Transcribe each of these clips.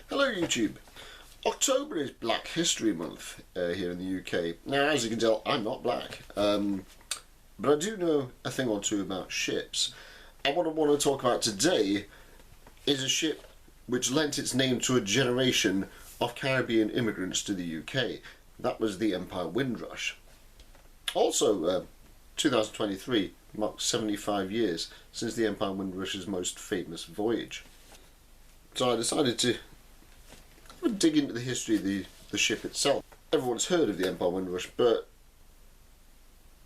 Hello YouTube. October is Black History Month here in the UK. Now, as you can tell, I'm not black, but I do know a thing or two about ships. And what I want to talk about today is a ship which lent its name to a generation of Caribbean immigrants to the UK. That was the Empire Windrush. Also, 2023 marks 75 years since the Empire Windrush's most famous voyage. So I decided to dig into the history of the ship itself. Everyone's heard of the Empire Windrush, but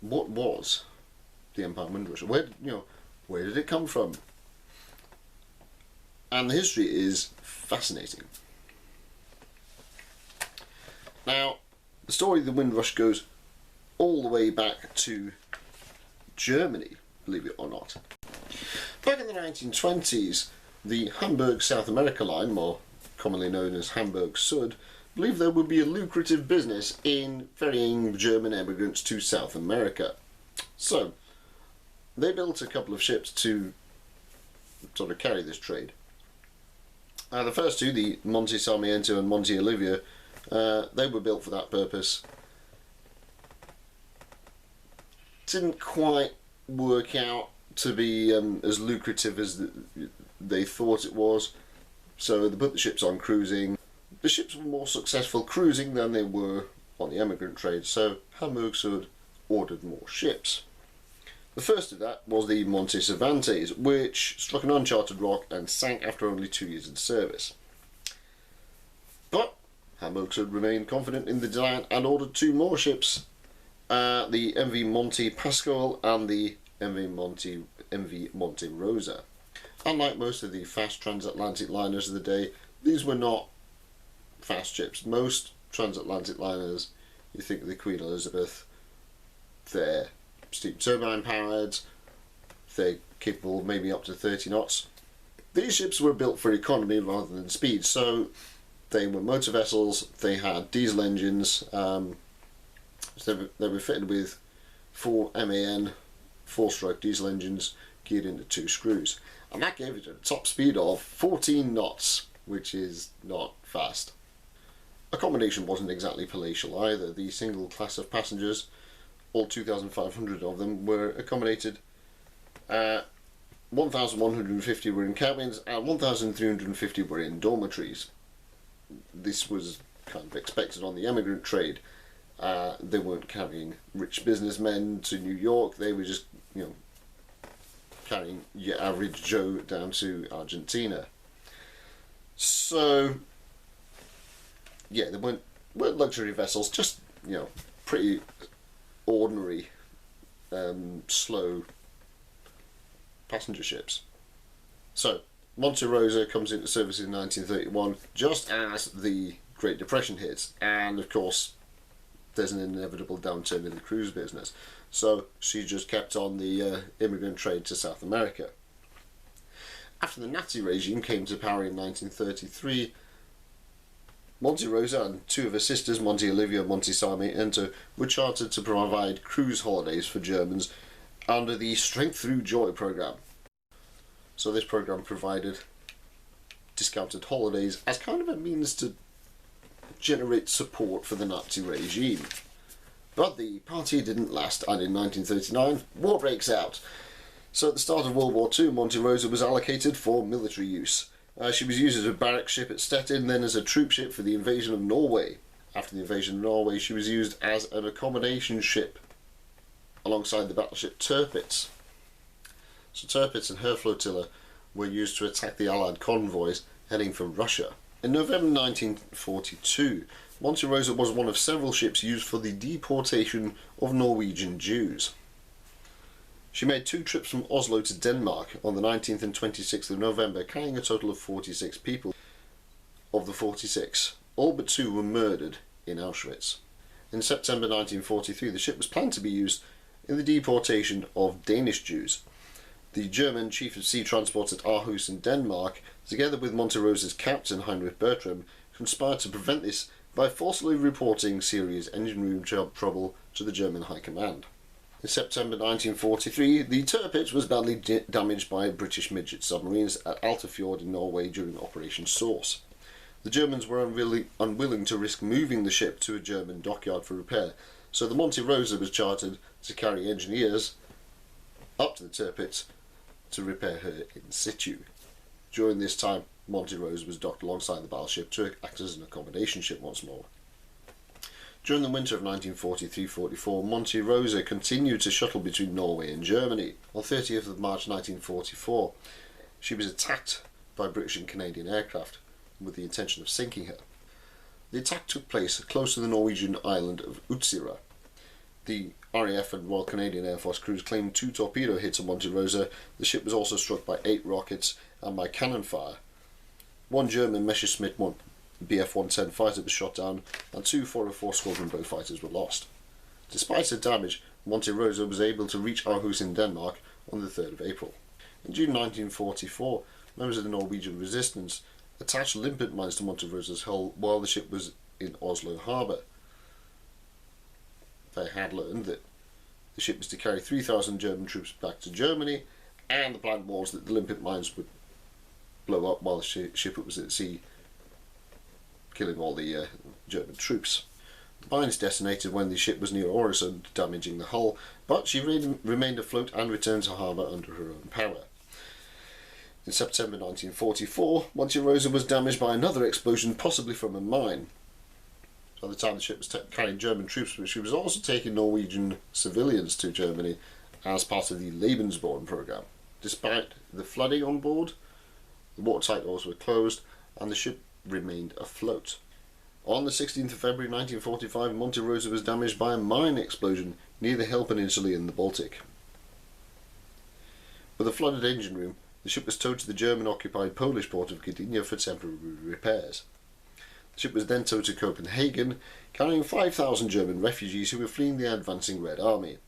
what was the Empire Windrush? Where did it come from? And the history is fascinating. Now, the story of the Windrush goes all the way back to Germany, believe it or not. Back in the 1920s, the Hamburg South America line, more commonly known as Hamburg Sud, believed there would be a lucrative business in ferrying German immigrants to South America. So, they built a couple of ships to sort of carry this trade. The first two, the Monte Sarmiento and Monte Olivia, they were built for that purpose. Didn't quite work out to be as lucrative as they thought it was, so they put the ships on cruising. The ships were more successful cruising than they were on the emigrant trade, so Hamburg Sud ordered more ships. The first of that was the Monte Cervantes, which struck an uncharted rock and sank after only 2 years in service. But Hamburg Sud remained confident in the design and ordered two more ships, the MV Monte Pascual and the MV Monte Rosa. Unlike most of the fast transatlantic liners of the day, these were not fast ships. Most transatlantic liners, you think of the Queen Elizabeth, they're steam turbine powered, they're capable of maybe up to 30 knots. These ships were built for economy rather than speed, so they were motor vessels, they had diesel engines, so they were fitted with 4 MAN 4-stroke diesel engines geared into 2 screws. And that gave it a top speed of 14 knots, which is not fast. Accommodation wasn't exactly palatial either. The single class of passengers, all 2,500 of them, were accommodated. 1,150 were in cabins and 1,350 were in dormitories. This was kind of expected on the emigrant trade. They weren't carrying rich businessmen to New York, they were just, carrying your average Joe down to Argentina. So, yeah, they weren't luxury vessels, just, pretty ordinary, slow passenger ships. So, Monte Rosa comes into service in 1931, just as the Great Depression hits, and of course, there's an inevitable downturn in the cruise business. So she just kept on the immigrant trade to South America. After the Nazi regime came to power in 1933, Monte Rosa and two of her sisters, Monte Olivia and Monte Sarmiento, were chartered to provide cruise holidays for Germans under the Strength Through Joy program. So this program provided discounted holidays as kind of a means to generate support for the Nazi regime. But the party didn't last, and in 1939, war breaks out. So at the start of World War II, Monte Rosa was allocated for military use. She was used as a barrack ship at Stettin, then as a troop ship for the invasion of Norway. After the invasion of Norway, she was used as an accommodation ship alongside the battleship Tirpitz. So Tirpitz and her flotilla were used to attack the Allied convoys heading for Russia. In November 1942, Monte Rosa was one of several ships used for the deportation of Norwegian Jews. She made 2 trips from Oslo to Denmark on the 19th and 26th of November, carrying a total of 46 people. Of the 46, all but 2 were murdered in Auschwitz. In September 1943, the ship was planned to be used in the deportation of Danish Jews. The German Chief of Sea Transport at Aarhus in Denmark, together with Monte Rosa's captain Heinrich Bertram, conspired to prevent this by forcibly reporting serious engine room trouble to the German High Command. In September 1943, the Tirpitz was badly damaged by British midget submarines at Alta Fjord in Norway during Operation Source. The Germans were unwilling to risk moving the ship to a German dockyard for repair, so the Monte Rosa was chartered to carry engineers up to the Tirpitz to repair her in situ. During this time, Monte Rosa was docked alongside the battleship to act as an accommodation ship once more. During the winter of 1943-44, Monte Rosa continued to shuttle between Norway and Germany. On 30th of March 1944, she was attacked by British and Canadian aircraft with the intention of sinking her. The attack took place close to the Norwegian island of Utsira. The RAF and Royal Canadian Air Force crews claimed 2 torpedo hits on Monte Rosa. The ship was also struck by 8 rockets and by cannon fire. 1 German Messerschmitt Bf-110 fighter was shot down, and 2 404 Squadron bow fighters were lost. Despite the damage, Monte Rosa was able to reach Aarhus in Denmark on the 3rd of April. In June 1944, members of the Norwegian resistance attached limpet mines to Monte Rosa's hull while the ship was in Oslo harbour. They had learned that the ship was to carry 3,000 German troops back to Germany, and the plan was that the limpet mines would blow up while the ship was at sea, killing all the German troops. The mines detonated when the ship was near Øresund, damaging the hull, but she remained afloat and returned to harbour under her own power. In September 1944, Monte Rosa was damaged by another explosion, possibly from a mine. By the time the ship was carrying German troops, but she was also taking Norwegian civilians to Germany as part of the Lebensborn programme. Despite the flooding on board, the watertight doors were closed and the ship remained afloat. On the 16th of February 1945, Monte Rosa was damaged by a mine explosion near the Hel Peninsula in the Baltic. With a flooded engine room, the ship was towed to the German-occupied Polish port of Gdynia for temporary repairs. The ship was then towed to Copenhagen, carrying 5,000 German refugees who were fleeing the advancing Red Army.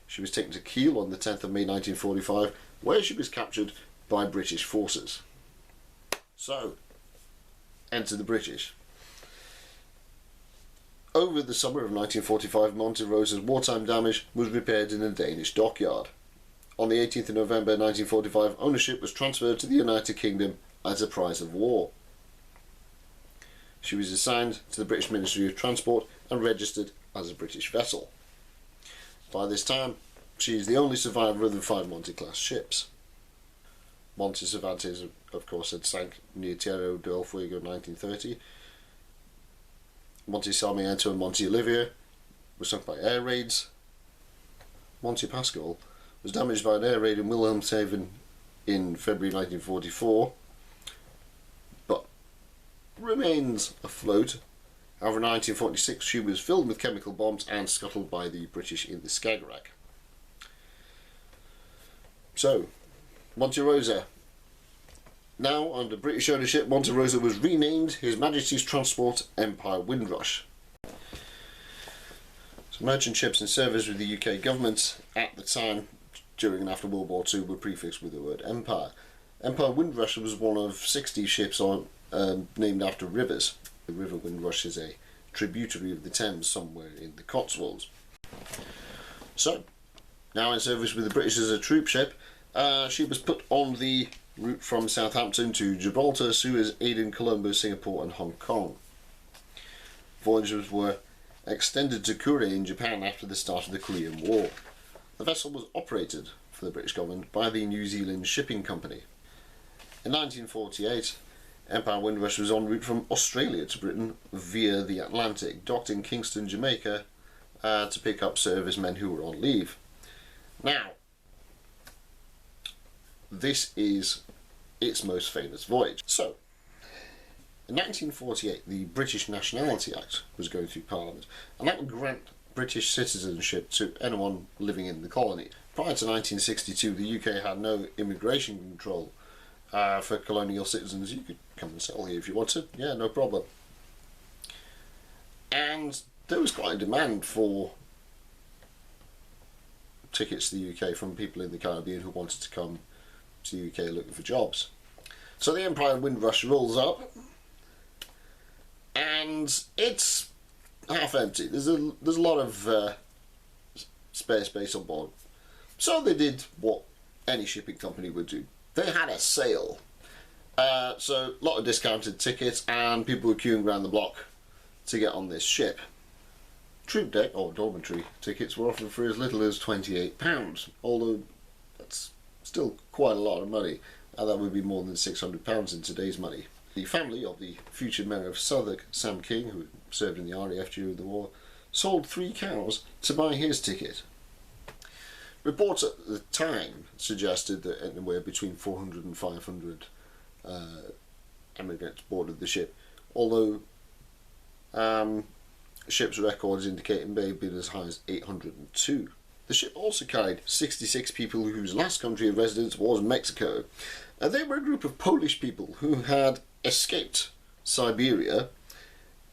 She was taken to Kiel on the 10th of May 1945, where she was captured by British forces. So, enter the British. Over the summer of 1945, Monte Rosa's wartime damage was repaired in a Danish dockyard. On the 18th of November 1945, ownership was transferred to the United Kingdom as a prize of war. She was assigned to the British Ministry of Transport and registered as a British vessel. By this time, she is the only survivor of the 5 Monte-class ships. Monte Cervantes, of course, had sank near Tierra del Fuego in 1930. Monte Sarmiento and Monte Olivia were sunk by air raids. Monte Pascal was damaged by an air raid in Wilhelmshaven in February 1944, but remains afloat. However, in 1946 she was filled with chemical bombs and scuttled by the British in the Skagerrak. So, Monte Rosa. Now, under British ownership, Monte Rosa was renamed His Majesty's Transport Empire Windrush. So merchant ships in service with the UK government at the time, during and after World War II, were prefixed with the word Empire. Empire Windrush was one of 60 ships named after rivers. The River Windrush is a tributary of the Thames somewhere in the Cotswolds. So, now in service with the British as a troop ship, she was put on the route from Southampton to Gibraltar, Suez, Aden, Colombo, Singapore and Hong Kong. Voyages were extended to Korea in Japan after the start of the Korean War. The vessel was operated for the British government by the New Zealand Shipping Company. In 1948, Empire Windrush was en route from Australia to Britain via the Atlantic, docked in Kingston, Jamaica, to pick up servicemen who were on leave. Now, this is its most famous voyage. So, in 1948, the British Nationality Act was going through Parliament, and that would grant British citizenship to anyone living in the colony. Prior to 1962, the UK had no immigration control for colonial citizens. You could come and settle here if you wanted, yeah, no problem. And there was quite a demand for tickets to the UK from people in the Caribbean who wanted to come to the UK looking for jobs. So the Empire Windrush rolls up, and it's half empty. There's a lot of spare space on board. So they did what any shipping company would do. They had a sail, So a lot of discounted tickets, and people were queuing around the block to get on this ship. Troop deck or dormitory tickets were offered for as little as £28, although that's still quite a lot of money, and that would be more than £600 in today's money. The family of the future Mayor of Southwark, Sam King, who served in the RAF during the war, sold 3 cows to buy his ticket. Reports at the time suggested that anywhere between 400 and 500 emigrants boarded the ship, although ship's records indicate it may have been as high as 802. The ship also carried 66 people whose last country of residence was Mexico, and they were a group of Polish people who had escaped Siberia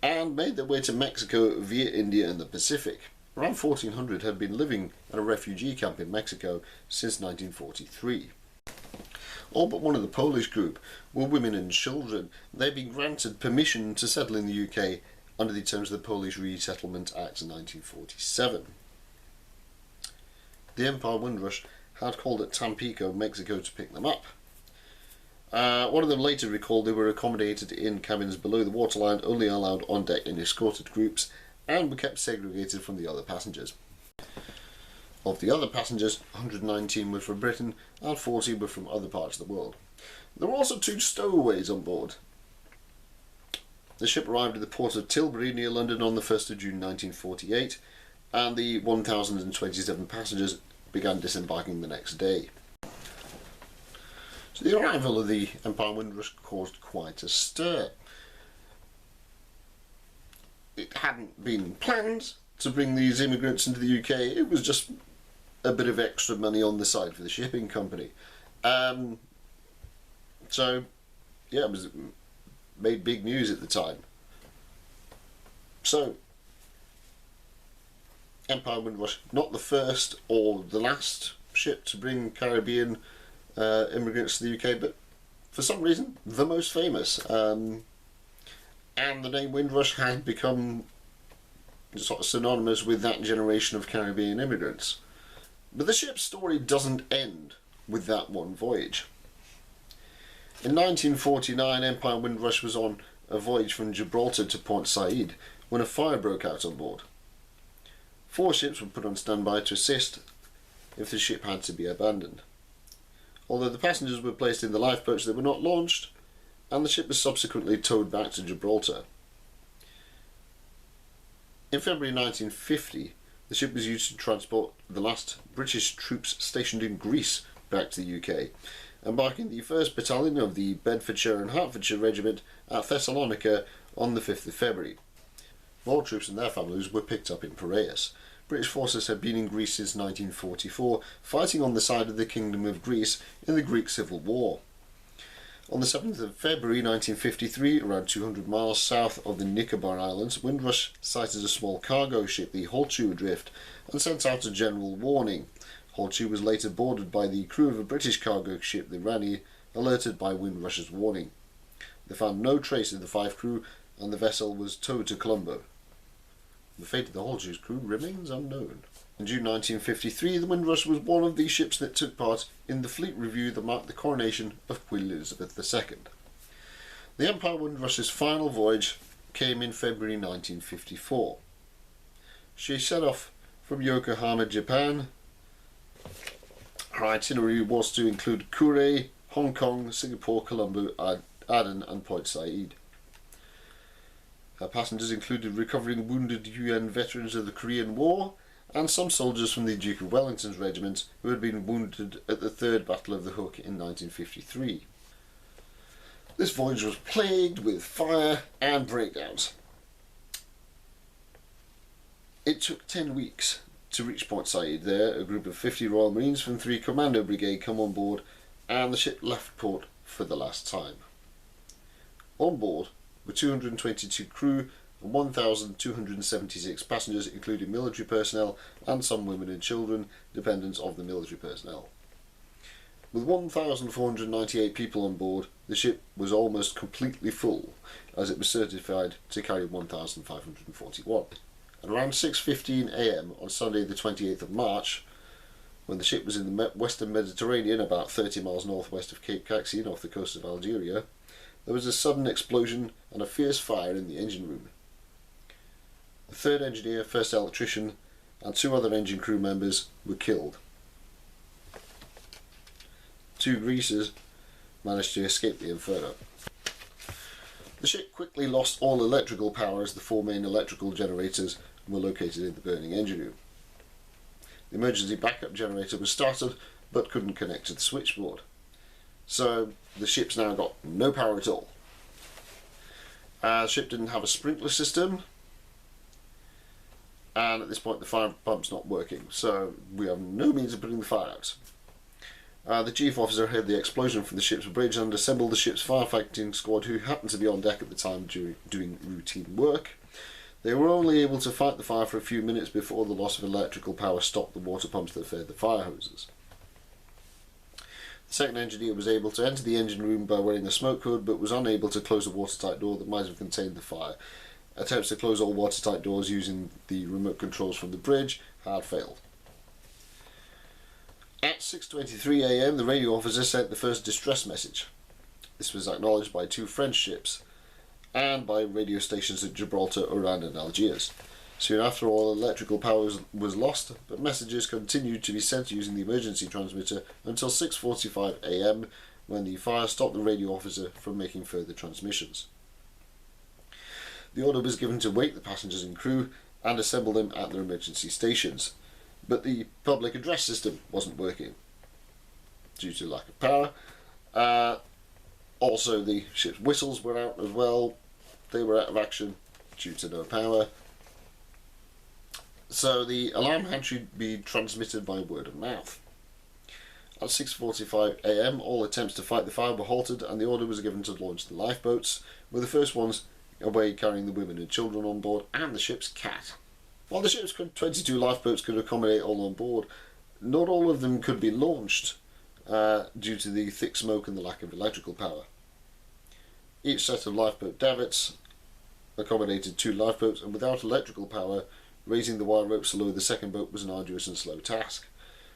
and made their way to Mexico via India and the Pacific. Around 1400 had been living at a refugee camp in Mexico since 1943. All but one of the Polish group were women and children. They'd been granted permission to settle in the UK under the terms of the Polish Resettlement Act of 1947. The Empire Windrush had called at Tampico, Mexico to pick them up. One of them later recalled they were accommodated in cabins below the waterline, only allowed on deck in escorted groups, and were kept segregated from the other passengers. Of the other passengers, 119 were from Britain and 40 were from other parts of the world. There were also 2 stowaways on board. The ship arrived at the port of Tilbury near London on the 1st of June 1948, and the 1,027 passengers began disembarking the next day. So the arrival of the Empire Windrush caused quite a stir. It hadn't been planned to bring these immigrants into the UK, it was just a bit of extra money on the side for the shipping company. So, yeah, it made big news at the time. So, Empire Windrush, not the first or the last ship to bring Caribbean immigrants to the UK, but for some reason, the most famous. And the name Windrush had become sort of synonymous with that generation of Caribbean immigrants. But the ship's story doesn't end with that one voyage. In 1949, Empire Windrush was on a voyage from Gibraltar to Port Said when a fire broke out on board. 4 ships were put on standby to assist if the ship had to be abandoned. Although the passengers were placed in the lifeboats, they were not launched, and the ship was subsequently towed back to Gibraltar. In February 1950, the ship was used to transport the last British troops stationed in Greece back to the UK, embarking the 1st Battalion of the Bedfordshire and Hertfordshire Regiment at Thessalonica on the 5th of February. More troops and their families were picked up in Piraeus. British forces had been in Greece since 1944, fighting on the side of the Kingdom of Greece in the Greek Civil War. On the 7th of February 1953, around 200 miles south of the Nicobar Islands, Windrush sighted a small cargo ship, the Holchu, adrift, and sent out a general warning. Holchu was later boarded by the crew of a British cargo ship, the Rani, alerted by Windrush's warning. They found no trace of the 5 crew, and the vessel was towed to Colombo. The fate of the Holchu's crew remains unknown. In June 1953, the Windrush was one of the ships that took part in the fleet review that marked the coronation of Queen Elizabeth II. The Empire Windrush's final voyage came in February 1954. She set off from Yokohama, Japan. Her itinerary was to include Kure, Hong Kong, Singapore, Colombo, Aden and Port Said. Her passengers included recovering wounded UN veterans of the Korean War and some soldiers from the Duke of Wellington's regiment who had been wounded at the 3rd Battle of the Hook in 1953. This voyage was plagued with fire and breakdowns. It took 10 weeks to reach Port Said. There, a group of 50 Royal Marines from 3 Commando Brigade come on board, and the ship left port for the last time. On board were 222 crew and 1,276 passengers, including military personnel and some women and children, dependents of the military personnel. With 1,498 people on board, the ship was almost completely full, as it was certified to carry 1,541. At around 6:15 AM on Sunday the 28th of March, when the ship was in the western Mediterranean, about 30 miles northwest of Cape Caxine off the coast of Algeria, there was a sudden explosion and a fierce fire in the engine room. The third engineer, first electrician, and 2 other engine crew members were killed. 2 greasers managed to escape the inferno. The ship quickly lost all electrical power as the 4 main electrical generators were located in the burning engine room. The emergency backup generator was started but couldn't connect to the switchboard. So the ship's now got no power at all. The ship didn't have a sprinkler system, and at this point the fire pump's not working, so we have no means of putting the fire out. The chief officer heard the explosion from the ship's bridge and assembled the ship's firefighting squad, who happened to be on deck at the time doing routine work. They were only able to fight the fire for a few minutes before the loss of electrical power stopped the water pumps that fed the fire hoses. The second engineer was able to enter the engine room by wearing a smoke hood, but was unable to close a watertight door that might have contained the fire. Attempts to close all watertight doors using the remote controls from the bridge had failed. At 6:23 AM, the radio officer sent the first distress message. This was acknowledged by 2 French ships and by radio stations at Gibraltar, Oran and Algiers. Soon after, all electrical power was lost, but messages continued to be sent using the emergency transmitter until 6:45 AM, when the fire stopped the radio officer from making further transmissions. The order was given to wake the passengers and crew and assemble them at their emergency stations, but the public address system wasn't working due to lack of power. Also, the ship's whistles were out as well. They were out of action due to no power. So the alarm had to be transmitted by word of mouth. At 6:45 AM, all attempts to fight the fire were halted, and the order was given to launch the lifeboats, with the first ones away carrying the women and children on board and the ship's cat. While the ship's 22 lifeboats could accommodate all on board, not all of them could be launched due to the thick smoke and the lack of electrical power. Each set of lifeboat davits accommodated 2 lifeboats, and without electrical power, raising the wire ropes to lower the second boat was an arduous and slow task.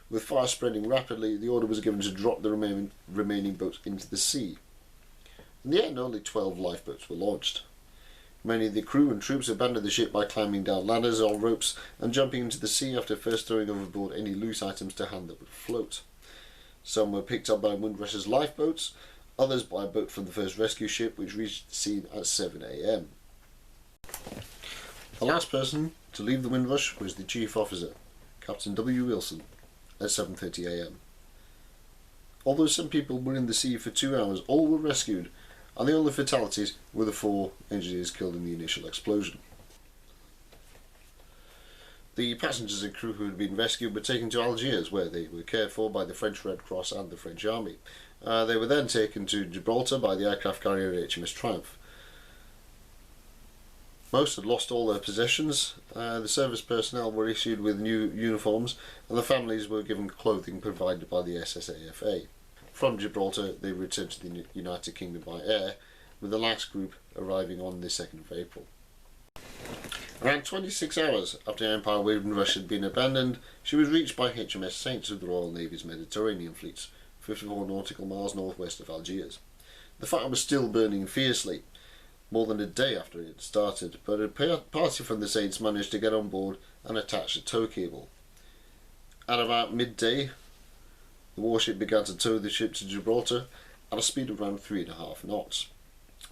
With fire spreading rapidly, the order was given to drop the remaining boats into the sea. In the end, only 12 lifeboats were launched. Many of the crew and troops abandoned the ship by climbing down ladders or ropes and jumping into the sea after first throwing overboard any loose items to hand that would float. Some were picked up by Windrush's lifeboats, others by a boat from the first rescue ship, which reached the scene at 7 AM. The last person to leave the Windrush was the chief officer, Captain W. Wilson, at 7:30 AM. Although some people were in the sea for 2 hours, all were rescued, and the only fatalities were the 4 engineers killed in the initial explosion. The passengers and crew who had been rescued were taken to Algiers, where they were cared for by the French Red Cross and the French Army. They were then taken to Gibraltar by the aircraft carrier HMS Triumph. Most had lost all their possessions. The service personnel were issued with new uniforms, and the families were given clothing provided by the SSAFA. From Gibraltar, they returned to the United Kingdom by air, with the last group arriving on the 2nd of April. Around 26 hours after Empire Windrush had been abandoned, she was reached by HMS Saints of the Royal Navy's Mediterranean fleets, 54 nautical miles northwest of Algiers. The fire was still burning fiercely, more than a day after it had started, but a party from the Saints managed to get on board and attach a tow cable. At about midday, the warship began to tow the ship to Gibraltar at a speed of around 3.5 knots.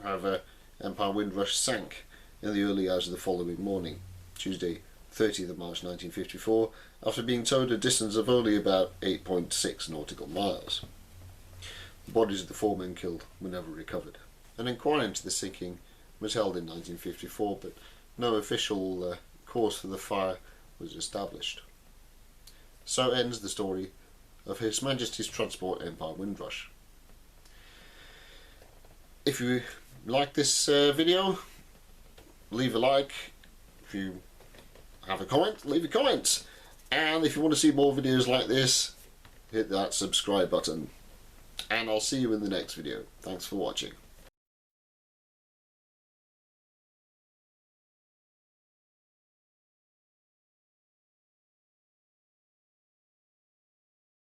However, Empire Windrush sank in the early hours of the following morning, Tuesday, 30th of March 1954, after being towed a distance of only about 8.6 nautical miles. The bodies of the 4 men killed were never recovered. An inquiry into the sinking was held in 1954, but no official cause for the fire was established. So ends the story of His Majesty's Transport Empire Windrush. If you like this video, leave a like. If you have a comment, leave a comment. And if you want to see more videos like this, hit that subscribe button. And I'll see you in the next video. Thanks for watching.